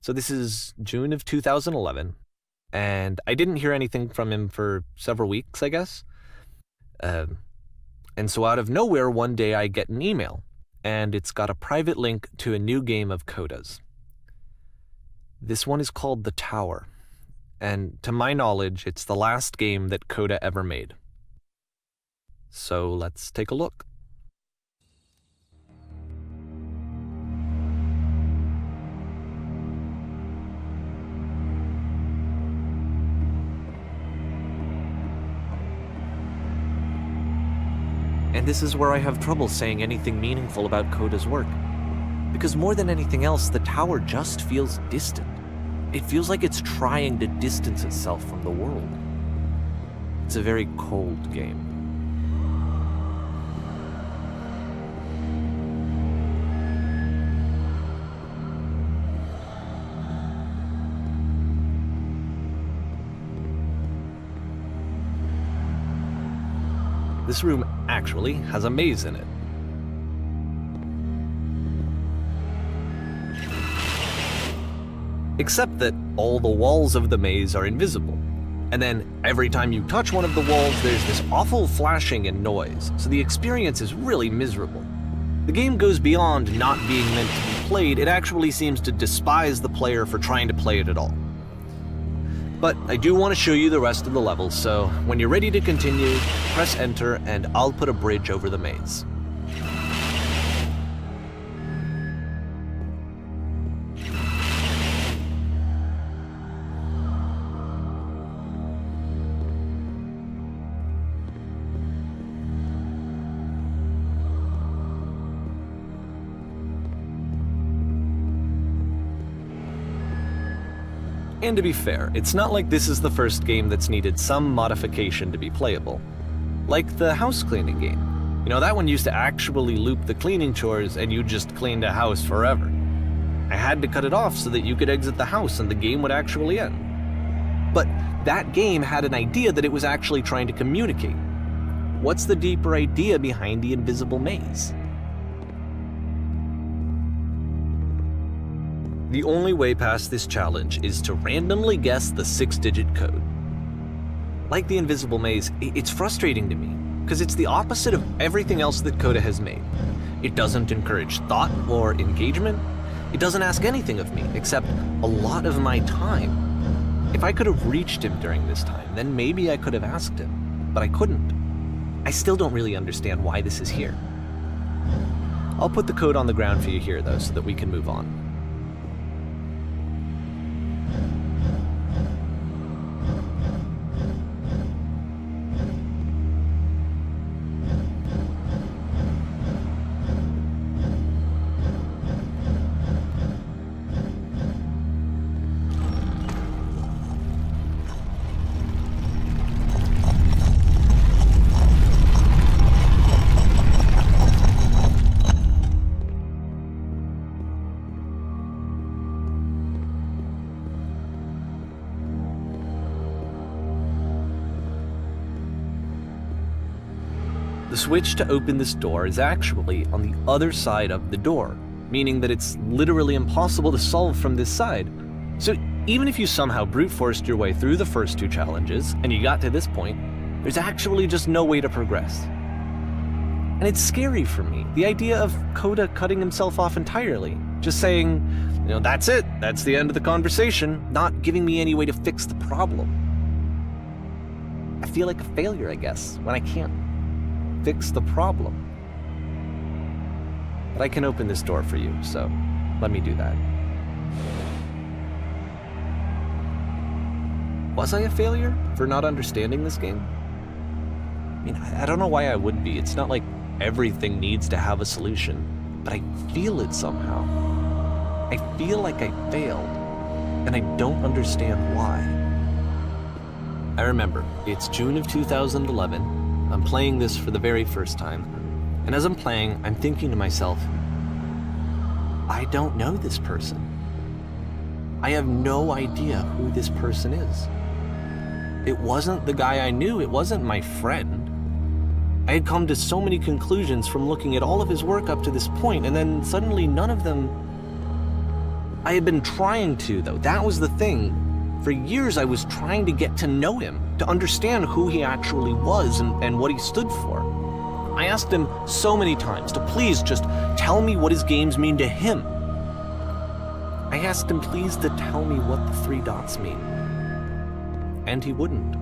So this is June of 2011, and I didn't hear anything from him for several weeks, I guess. And so out of nowhere, one day I get an email, and it's got a private link to a new game of Coda's. This one is called The Tower, and to my knowledge, it's the last game that Coda ever made. So let's take a look. And this is where I have trouble saying anything meaningful about Coda's work. Because more than anything else, The Tower just feels distant. It feels like it's trying to distance itself from the world. It's a very cold game. This room actually has a maze in it. Except that all the walls of the maze are invisible. And then every time you touch one of the walls, there's this awful flashing and noise, so the experience is really miserable. The game goes beyond not being meant to be played, it actually seems to despise the player for trying to play it at all. But I do want to show you the rest of the levels, so when you're ready to continue, press enter and I'll put a bridge over the maze. And to be fair, it's not like this is the first game that's needed some modification to be playable. Like the house cleaning game. You know, that one used to actually loop the cleaning chores and you just cleaned a house forever. I had to cut it off so that you could exit the house and the game would actually end. But that game had an idea that it was actually trying to communicate. What's the deeper idea behind the invisible maze? The only way past this challenge is to randomly guess the 6-digit code. Like the invisible maze, it's frustrating to me, because it's the opposite of everything else that Coda has made. It doesn't encourage thought or engagement. It doesn't ask anything of me, except a lot of my time. If I could have reached him during this time, then maybe I could have asked him, but I couldn't. I still don't really understand why this is here. I'll put the code on the ground for you here, though, so that we can move on. The switch to open this door is actually on the other side of the door, meaning that it's literally impossible to solve from this side. So even if you somehow brute forced your way through the first 2 challenges, and you got to this point, there's actually just no way to progress. And it's scary for me, the idea of Coda cutting himself off entirely, just saying, you know, that's it, that's the end of the conversation, not giving me any way to fix the problem. I feel like a failure, I guess, when I can't fix the problem. But I can open this door for you, so let me do that. Was I a failure for not understanding this game? I mean, I don't know why I would be. It's not like everything needs to have a solution, but I feel it somehow. I feel like I failed, and I don't understand why. I remember, it's June of 2011. I'm playing this for the very first time, and as I'm playing, I'm thinking to myself, I don't know this person. I have no idea who this person is. It wasn't the guy I knew, it wasn't my friend. I had come to so many conclusions from looking at all of his work up to this point, and then suddenly none of them... I had been trying to, though. That was the thing. For years, I was trying to get to know him, to understand who he actually was and what he stood for. I asked him so many times to please just tell me what his games mean to him. I asked him please to tell me what the 3 dots mean. And he wouldn't.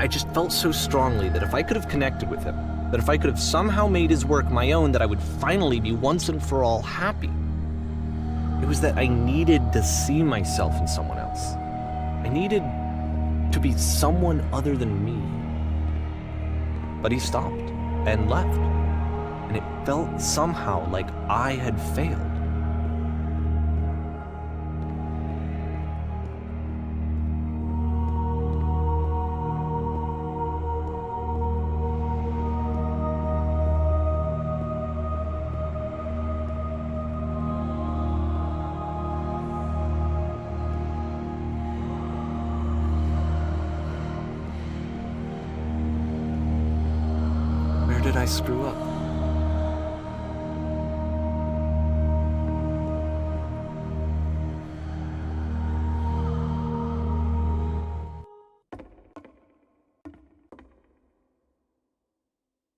I just felt so strongly that if I could have connected with him, that if I could have somehow made his work my own, that I would finally be once and for all happy. It was that I needed to see myself in someone else. I needed to be someone other than me. But he stopped and left, and it felt somehow like I had failed. Where did I screw up?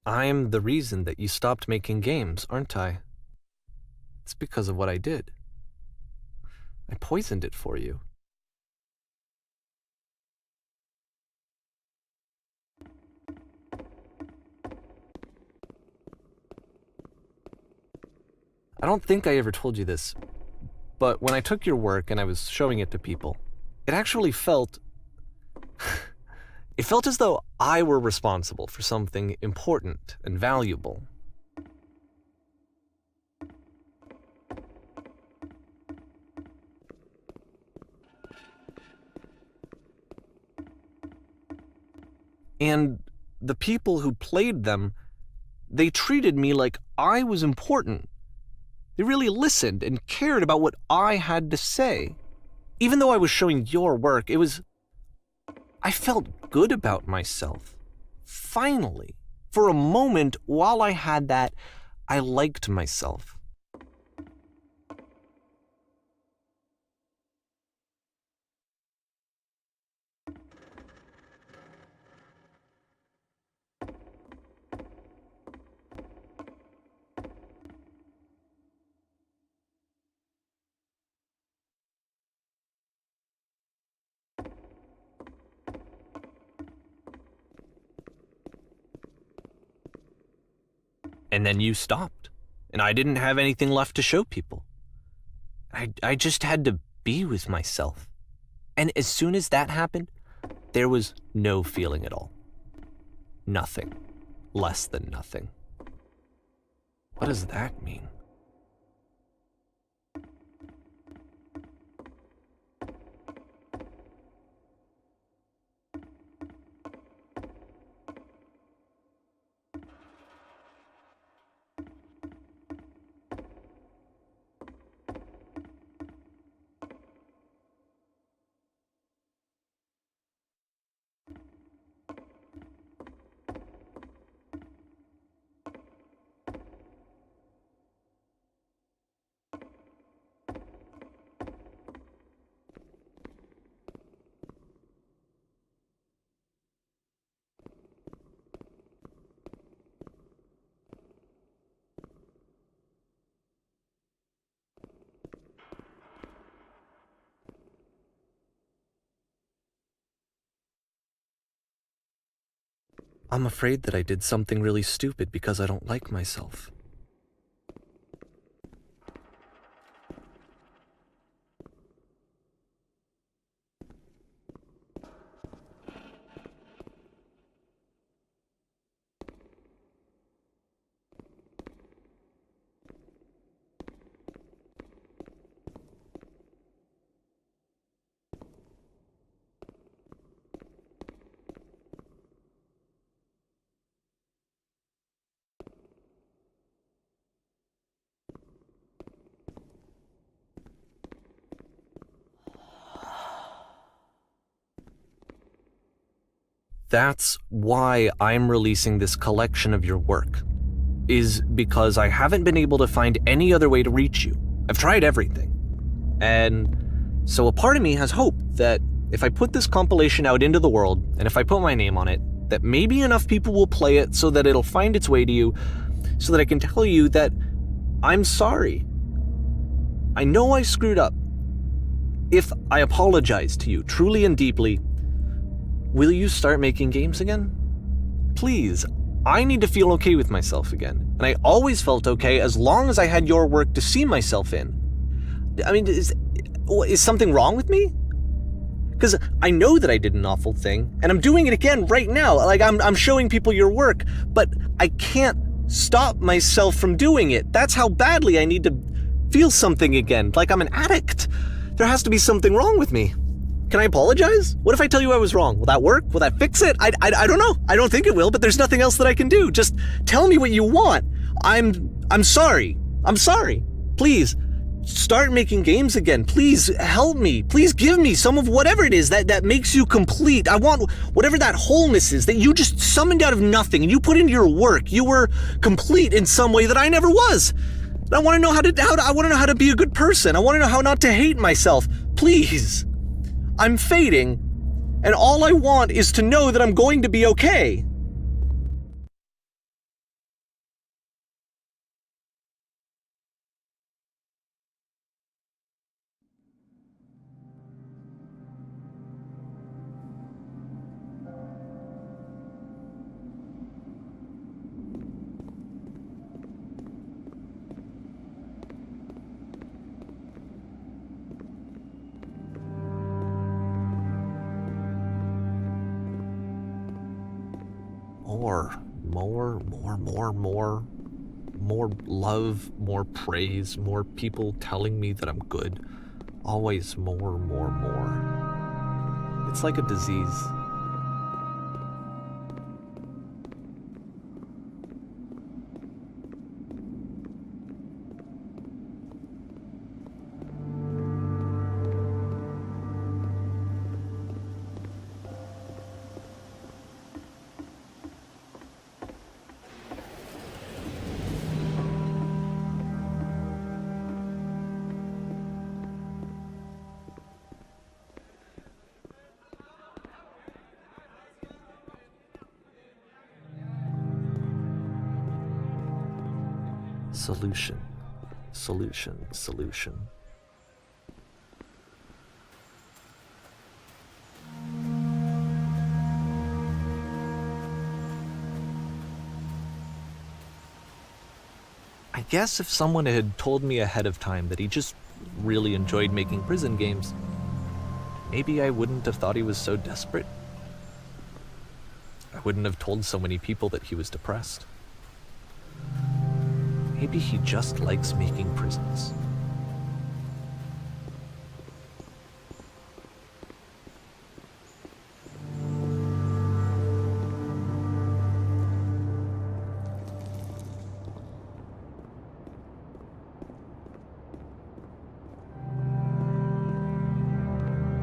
I'm the reason that you stopped making games, aren't I? It's because of what I did. I poisoned it for you. I don't think I ever told you this, but when I took your work and I was showing it to people, it actually felt... it felt as though I were responsible for something important and valuable. And the people who played them, they treated me like I was important. They really listened and cared about what I had to say. Even though I was showing your work, I felt good about myself. Finally. For a moment, while I had that, I liked myself. And then you stopped, and I didn't have anything left to show people. I just had to be with myself. And as soon as that happened, there was no feeling at all. Nothing. Less than nothing. What does that mean? I'm afraid that I did something really stupid because I don't like myself. That's why I'm releasing this collection of your work, is because I haven't been able to find any other way to reach you. I've tried everything. And so a part of me has hope that if I put this compilation out into the world, and if I put my name on it, that maybe enough people will play it so that it'll find its way to you, so that I can tell you that I'm sorry. I know I screwed up. If I apologize to you truly and deeply, will you start making games again? Please, I need to feel okay with myself again. And I always felt okay as long as I had your work to see myself in. I mean, is something wrong with me? Because I know that I did an awful thing, and I'm doing it again right now. Like, I'm showing people your work, but I can't stop myself from doing it. That's how badly I need to feel something again, like I'm an addict. There has to be something wrong with me. Can I apologize? What if I tell you I was wrong? Will that work? Will that fix it? I don't know. I don't think it will, but there's nothing else that I can do. Just tell me what you want. I'm sorry. I'm sorry. Please, start making games again. Please help me. Please give me some of whatever it is that makes you complete. I want whatever that wholeness is that you just summoned out of nothing and you put into your work. You were complete in some way that I never was. I want to know I want to know how to be a good person. I want to know how not to hate myself. Please. I'm fading, and all I want is to know that I'm going to be okay. More love, more praise, more people telling me that I'm good. Always more. It's like a disease. Solution. I guess if someone had told me ahead of time that he just really enjoyed making prison games, maybe I wouldn't have thought he was so desperate. I wouldn't have told so many people that he was depressed. Maybe he just likes making prisons.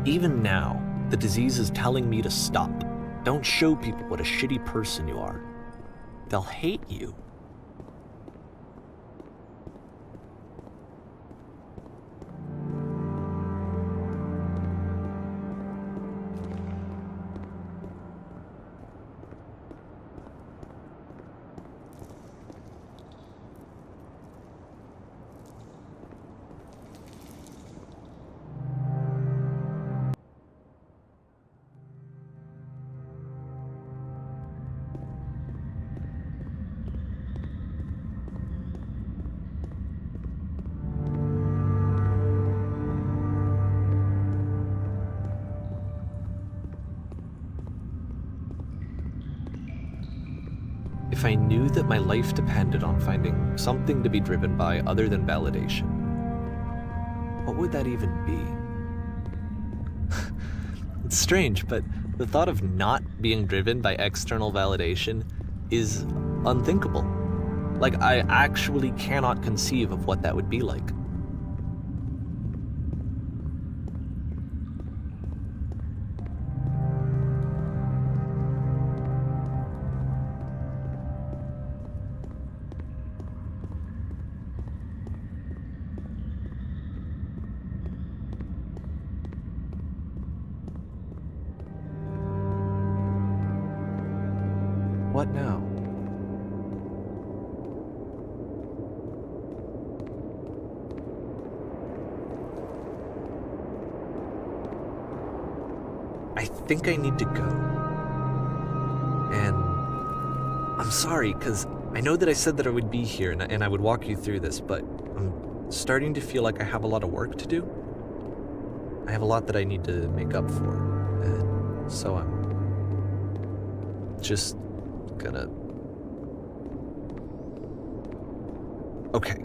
Even now, the disease is telling me to stop. Don't show people what a shitty person you are. They'll hate you. If I knew that my life depended on finding something to be driven by other than validation, what would that even be? It's strange, but the thought of not being driven by external validation is unthinkable. Like, I actually cannot conceive of what that would be like. What now? I think I need to go. And I'm sorry, because I know that I said that I would be here and I would walk you through this, but I'm starting to feel like I have a lot of work to do. I have a lot that I need to make up for, and so I'm just gonna... Okay.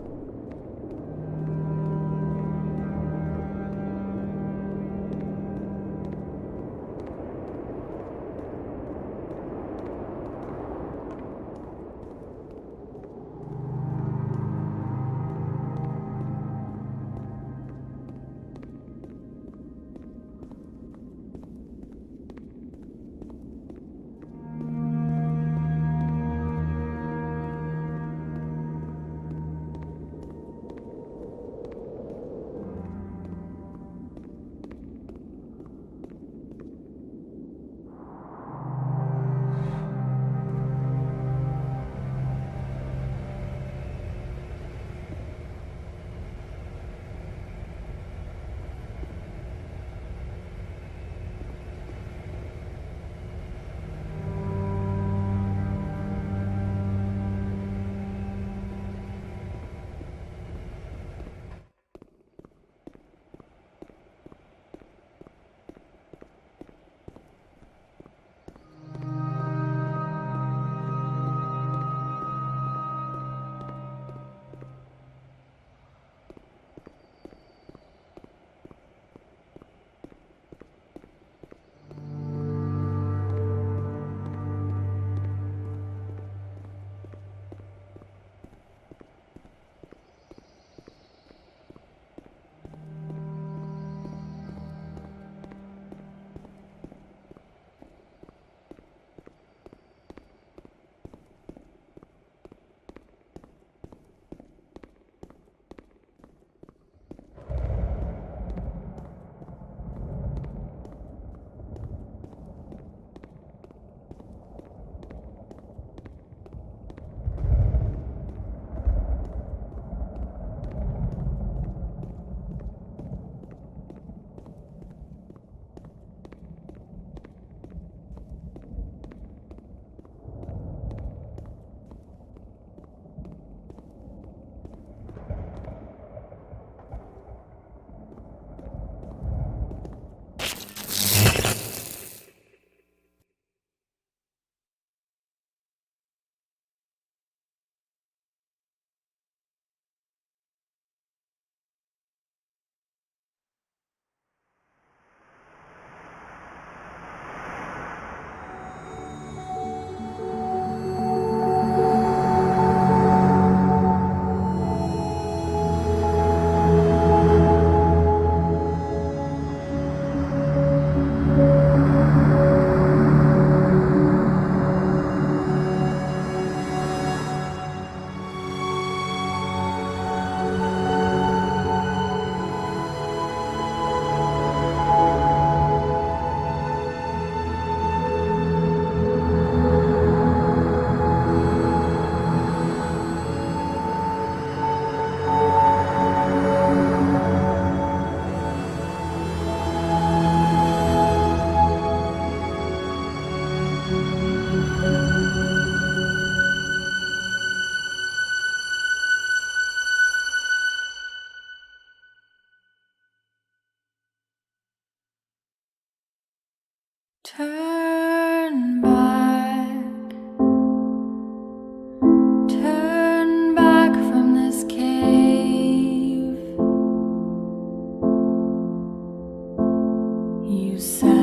Turn back, turn back from this cave. You said